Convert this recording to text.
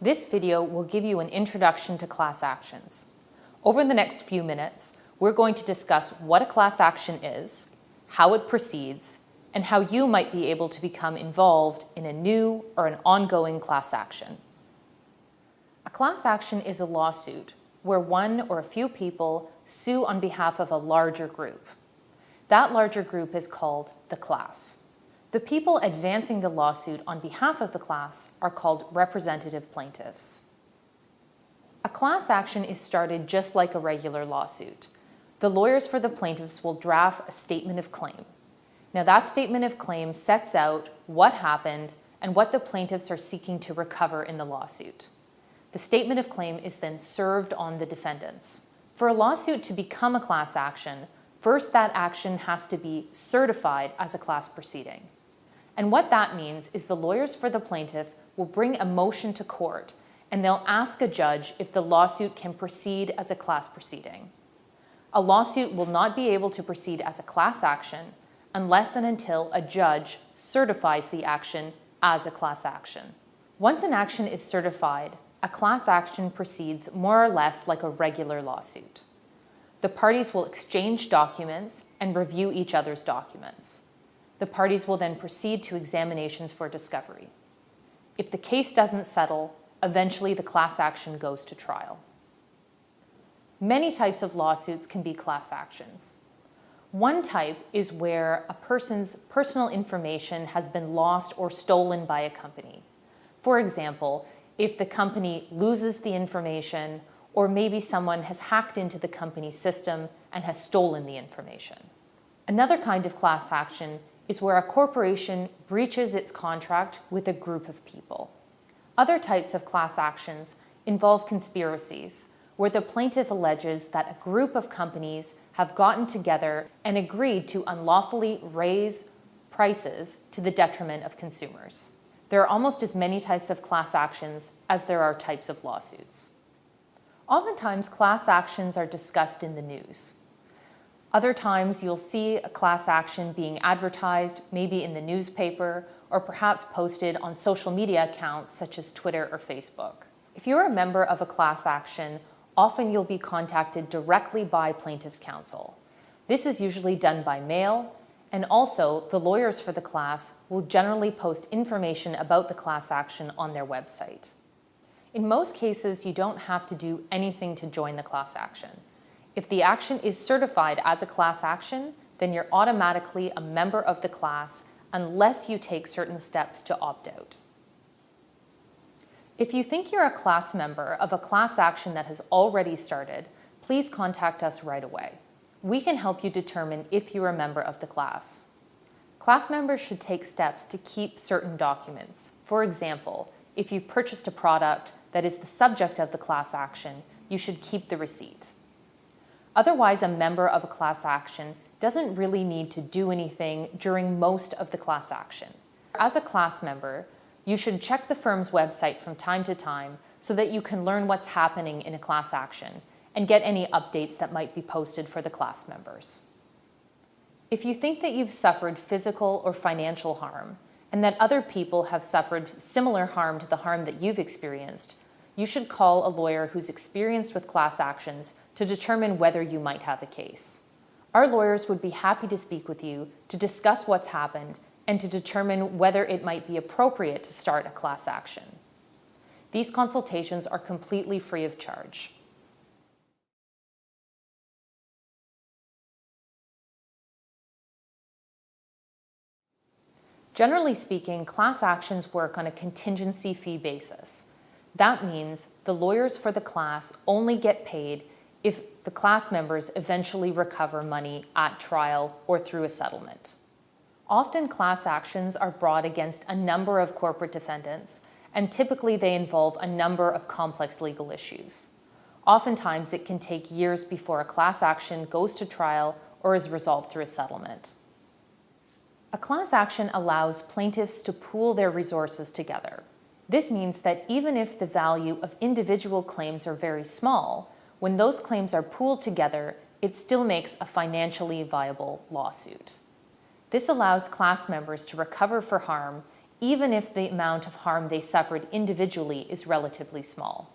This video will give you an introduction to class actions. Over the next few minutes, we're going to discuss what a class action is, how it proceeds, and how you might be able to become involved in a new or an ongoing class action. A class action is a lawsuit where one or a few people sue on behalf of a larger group. That larger group is called the class. The people advancing the lawsuit on behalf of the class are called representative plaintiffs. A class action is started just like a regular lawsuit. The lawyers for the plaintiffs will draft a statement of claim. Now, that statement of claim sets out what happened and what the plaintiffs are seeking to recover in the lawsuit. The statement of claim is then served on the defendants. For a lawsuit to become a class action, first that action has to be certified as a class proceeding. And what that means is the lawyers for the plaintiff will bring a motion to court and they'll ask a judge if the lawsuit can proceed as a class proceeding. A lawsuit will not be able to proceed as a class action unless and until a judge certifies the action as a class action. Once an action is certified, a class action proceeds more or less like a regular lawsuit. The parties will exchange documents and review each other's documents. The parties will then proceed to examinations for discovery. If the case doesn't settle, eventually the class action goes to trial. Many types of lawsuits can be class actions. One type is where a person's personal information has been lost or stolen by a company. For example, if the company loses the information, or maybe someone has hacked into the company's system and has stolen the information. Another kind of class action is where a corporation breaches its contract with a group of people. Other types of class actions involve conspiracies, where the plaintiff alleges that a group of companies have gotten together and agreed to unlawfully raise prices to the detriment of consumers. There are almost as many types of class actions as there are types of lawsuits. Oftentimes, class actions are discussed in the news. Other times, you'll see a class action being advertised, maybe in the newspaper, or perhaps posted on social media accounts such as Twitter or Facebook. If you're a member of a class action, often you'll be contacted directly by plaintiff's counsel. This is usually done by mail, and also the lawyers for the class will generally post information about the class action on their website. In most cases, you don't have to do anything to join the class action. If the action is certified as a class action, then you're automatically a member of the class unless you take certain steps to opt out. If you think you're a class member of a class action that has already started, please contact us right away. We can help you determine if you're a member of the class. Class members should take steps to keep certain documents. For example, if you've purchased a product that is the subject of the class action, you should keep the receipt. Otherwise, a member of a class action doesn't really need to do anything during most of the class action. As a class member, you should check the firm's website from time to time so that you can learn what's happening in a class action and get any updates that might be posted for the class members. If you think that you've suffered physical or financial harm and that other people have suffered similar harm to the harm that you've experienced, you should call a lawyer who's experienced with class actions to determine whether you might have a case. Our lawyers would be happy to speak with you to discuss what's happened and to determine whether it might be appropriate to start a class action. These consultations are completely free of charge. Generally speaking, class actions work on a contingency fee basis. That means the lawyers for the class only get paid if the class members eventually recover money at trial or through a settlement. Often class actions are brought against a number of corporate defendants, and typically they involve a number of complex legal issues. Oftentimes it can take years before a class action goes to trial or is resolved through a settlement. A class action allows plaintiffs to pool their resources together. This means that even if the value of individual claims are very small, when those claims are pooled together, it still makes a financially viable lawsuit. This allows class members to recover for harm even if the amount of harm they suffered individually is relatively small.